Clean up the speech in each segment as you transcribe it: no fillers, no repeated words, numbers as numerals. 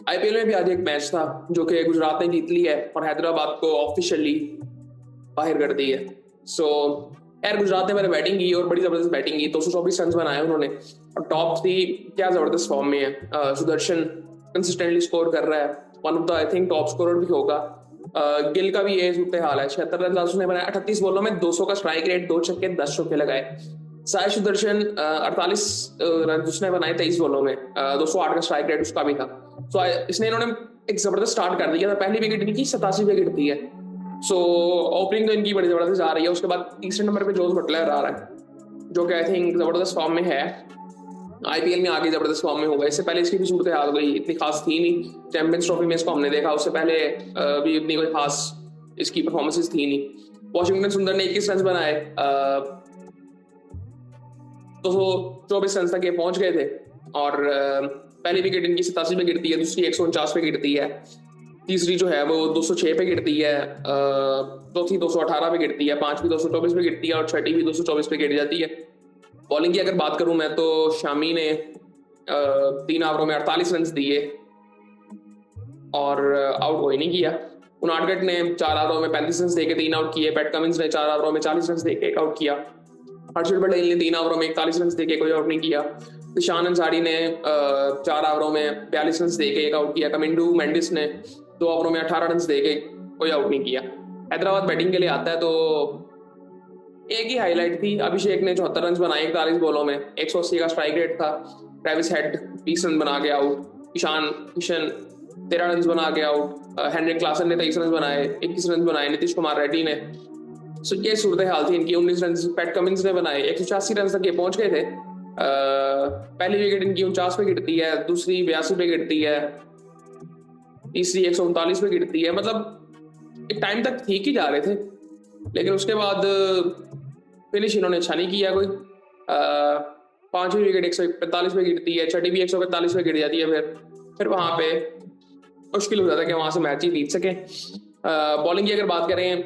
IPL में भी आज एक मैच था जो कि गुजरात ने जीत ली है और हैदराबाद को ऑफिशियली बाहर कर दी है। सो यार गुजरात ने मैंने बैटिंग की और बड़ी जबरदस्त बैटिंग की, 224 रन बनाए उन्होंने और टॉप थ्री क्या जबरदस्त फॉर्म में है। सुदर्शन कंसिस्टेंटली स्कोर कर रहा है, one of the I think top scorer भी होगा। गिल का भी ये सूरत हाल है, 76 रन उसने बनाया 38 बॉलों में, 200 का स्ट्राइक रेट, 2 छक्के 10 चौके लगाए। साई सुदर्शन 48 रन उसने बनाए 23 बॉलों में, 208 का स्ट्राइक रेट उसका भी था। सो इसने इन्होंने एक जबरदस्त स्टार्ट कर दिया था, पहली विकेट इनकी 87 विकेट दी है। सो ओपनिंग तो इनकी बड़ी जबरदस्त जा रही है। उसके बाद तीसरे नंबर पे जोस बटलर आ रहा है जो कि आई थिंक जबरदस्त फॉर्म में है, आईपीएल में आगे जबरदस्त फॉर्म में होगा। इससे पहले इसकी भी सूरत हाल गई इतनी खास थी नहीं, चैंपियंस ट्रॉफी में इसको हमने देखा, उससे पहले भी इतनी कोई खास इसकी परफॉर्मेंसेस थी नहीं। वॉशिंगटन सुंदर ने 21 रन बनाए, 224 रन तक ये पहुंच गए थे और पहली विकेट इनकी 87 पे गिरती है, दूसरी 149 पे गिरती है, तीसरी जो है वो 206 पे गिरती है, चौथी 218 पे गिरती है, पांचवी 224 पे गिरती है और छठी भी 224 पे गिर जाती है। बॉलिंग की अगर बात करूं मैं तो शामी ने 3 ओवरों में 48 रन दिए और आउट कोई नहीं किया। उनाडकट ने 4 ओवरों में 35 रन देके 3 आउट किए। पैट कमिंस ने 4 ओवरों में 40 रन देके 1 आउट किया। हर्षल पटेल ने 3 ओवरों में 41 रन देके कोई आउट नहीं किया। ईशान अंसारी ने 4 ओवरों में 42 रन देके 1 आउट किया। कमिंडू मेंडिस ने 2 ओवरों में 18 रन देके कोई आउट नहीं किया। हैदराबाद बैटिंग के लिए आता है तो एक ही हाईलाइट थी, अभिषेक ने 74 रन बनाए 41 बॉलों में, 180 का स्ट्राइक रेट था। ट्रेविस हेड 20 रन बना के आउट, ईशान किशन 13 रन बना के आउट, हेनरिक क्लासन ने 23 रन बनाए, 21 रन बनाए नीतीश कुमार रेड्डी ने। सो ये सूरत हाल थी इनकी। 19 रन पैट कमिंस ने बनाए, 186 रन तक ये पहुंच गए थे। पहली विकेट इनकी 49 पे गिरती है, दूसरी 82 पे गिरती है, तीसरी 139 पे गिरती है। मतलब एक टाइम तक ठीक ही जा रहे थे, लेकिन उसके बाद फिनिश इन्होंने अच्छा नहीं किया कोई। पांचवी विकेट 145 पे गिरती है, छठी भी 145 पे गिर जाती है। फिर वहां पे मुश्किल हो जाता है कि वहां से मैच ही जीत सके। बॉलिंग की अगर बात करें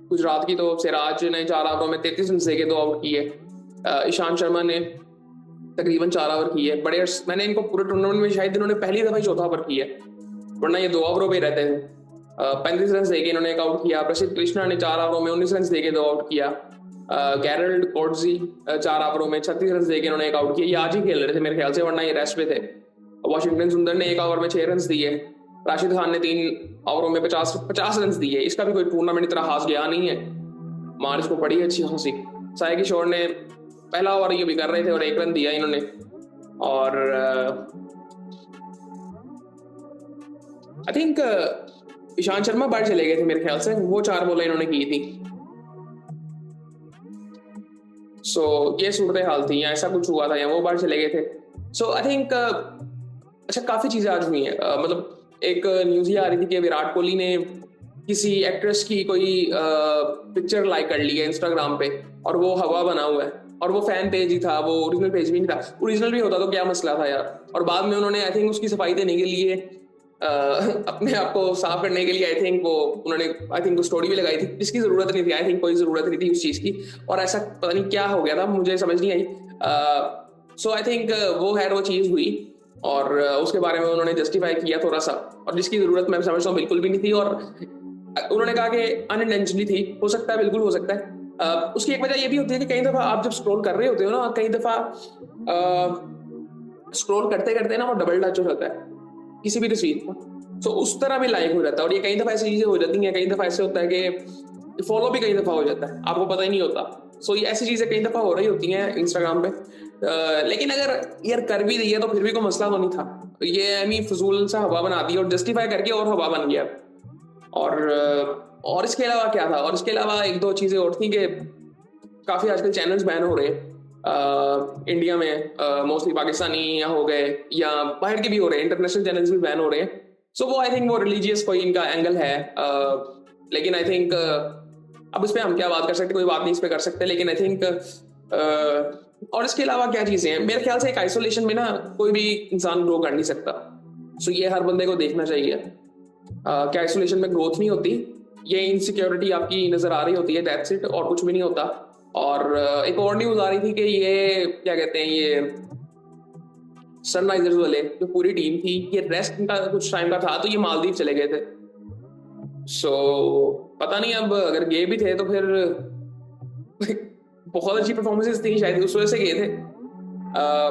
गुजरात की तो सिराज ने 4 ओवरों में 33 रन देके 2 आउट किए। ईशांत शर्मा ने तकरीबन 4 ओवर किए। बड़े मैंने इनको पूरे टूर्नामेंट में शायद इन्होंने पहली दफा ही चौथा ओवर किया, वरना ये 2 ओवरों पे रहते थे। 35 रन देके इन्होंने 1 आउट किया। प्रसिद्ध कृष्णा ने 4 ओवरों में 19 रन देके 2 आउट किया। गैरल्ड कोर्टजी 4 ओवरों में 36 रन देके इन्होंने 1 आउट किया। ये आज ही खेल रहे थे मेरे ख्याल से, वरना ये रेस्ट पे थे। वॉशिंगटन सुंदर ने 1 ओवर में 6 रन दिए। राशिद खान ने 3 ओवरों में 50 रन दिए। इसका भी कोई टूर्नामेंट इतना खास गया नहीं है, मार इसको पड़ी अच्छी खासी। साई किशोर ने पहला ओवर ये भी कर रहे थे और 1 रन दिया इन्होंने। और आई थिंक ईशांत शर्मा बाहर चले गए थे मेरे ख्याल से, वो 4 बॉलें इन्होंने की थी। सो ये सूरत हाल थी, या ऐसा कुछ हुआ था या वो बाहर चले गए थे। सो आई थिंक अच्छा काफी चीजें आज हुई हैं। मतलब एक न्यूज ही आ रही थी कि विराट कोहली ने किसी एक्ट्रेस की कोई पिक्चर लाइक कर ली है इंस्टाग्राम पे और वो हवा बना हुआ है और वो फैन पेज ही था, वो ओरिजिनल पेज भी नहीं था। ओरिजिनल भी होता तो क्या मसला था यार। और बाद में उन्होंने आई थिंक उसकी सफाई देने के लिए अपने आप को साफ करने के लिए आई थिंक वो उन्होंने आई थिंक स्टोरी भी लगाई थी, जिसकी जरूरत नहीं थी। आई थिंक कोई जरूरत नहीं थी उस चीज की, और ऐसा पता नहीं क्या हो गया था, मुझे समझ नहीं आई। सो आई थिंक वो है वो चीज हुई और उसके बारे में उन्होंने जस्टिफाई किया थोड़ा सा, और जिसकी जरूरत मैं समझता हूँ बिल्कुल भी नहीं थी। और उन्होंने कहा कि अनइंटेंशनली थी, हो सकता है, बिल्कुल हो सकता है। उसकी एक वजह ये भी होती है कि कई दफा आप जब स्क्रॉल कर रहे होते हो ना, कई दफा स्क्रॉल करते करते ना वो डबल टच हो जाता है किसी भी तस्वीर का, तो उस तरह भी लाइक हो जाता है। और ये कई दफा ऐसी चीजें हो जाती हैं, कई दफा ऐसे होता है कि फॉलो भी कई दफा हो जाता है, आपको पता ही नहीं होता। सो ये ऐसी चीजें कई दफा हो रही होती हैं इंस्टाग्राम पे। लेकिन अगर यार कर भी दी है तो फिर भी कोई मसला तो नहीं था। ये एमी फजूल सा हवा बना दी और जस्टिफाई करके और हवा बन गया। और इसके अलावा क्या था, और इसके अलावा एक दो चीजें और थी कि काफी आजकल चैनल्स बैन हो रहे हैं इंडिया में, मोस्टली पाकिस्तानी या हो गए या बाहर के भी हो रहे हैं, इंटरनेशनल चैनल्स भी बैन हो रहे हैं। सो वो आई थिंक वो रिलीजियस कोई इनका एंगल है। लेकिन आई थिंक अब इस पे हम क्या बात कर सकते, कोई बात नहीं इस पे कर सकते। लेकिन आई थिंक और इसके अलावा क्या चीजें हैं, मेरे ख्याल से एक आइसोलेशन में ना कोई भी इंसान ग्रो कर नहीं सकता। सो ये हर बंदे को देखना चाहिए कि आइसोलेशन में ग्रोथ नहीं होती, ये इनसिक्योरिटी आपकी नजर आ रही होती है, दैट्स इट, और कुछ भी नहीं होता। और एक और न्यूज आ रही थी कि ये क्या कहते हैं, ये सनराइजर्स वाले जो पूरी टीम थी, ये रेस्ट इनका कुछ टाइम का था तो ये मालदीव चले गए थे। सो पता नहीं अब अगर गए भी थे तो फिर बहुत अच्छी परफॉर्मेंसेस थी शायद उस वजह से गए थे।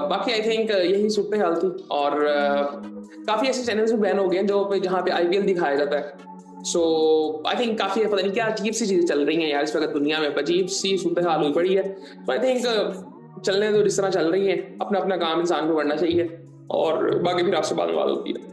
बाकी आई थिंक यही सूरत हाल थी। और काफी ऐसे चैनल्स भी बैन हो गए जो जहाँ पे आईपीएल दिखाया जाता है। सो आई थिंक काफी पता नहीं क्या अजीब सी चीजें चल रही हैं यार इस वक्त दुनिया में, अजीब सी सूरत हाल हुई पड़ी है। तो आई थिंक चलने तो जिस तरह चल रही है, अपना अपना काम इंसान को करना चाहिए और बाकी फिर आपसे बात होती है।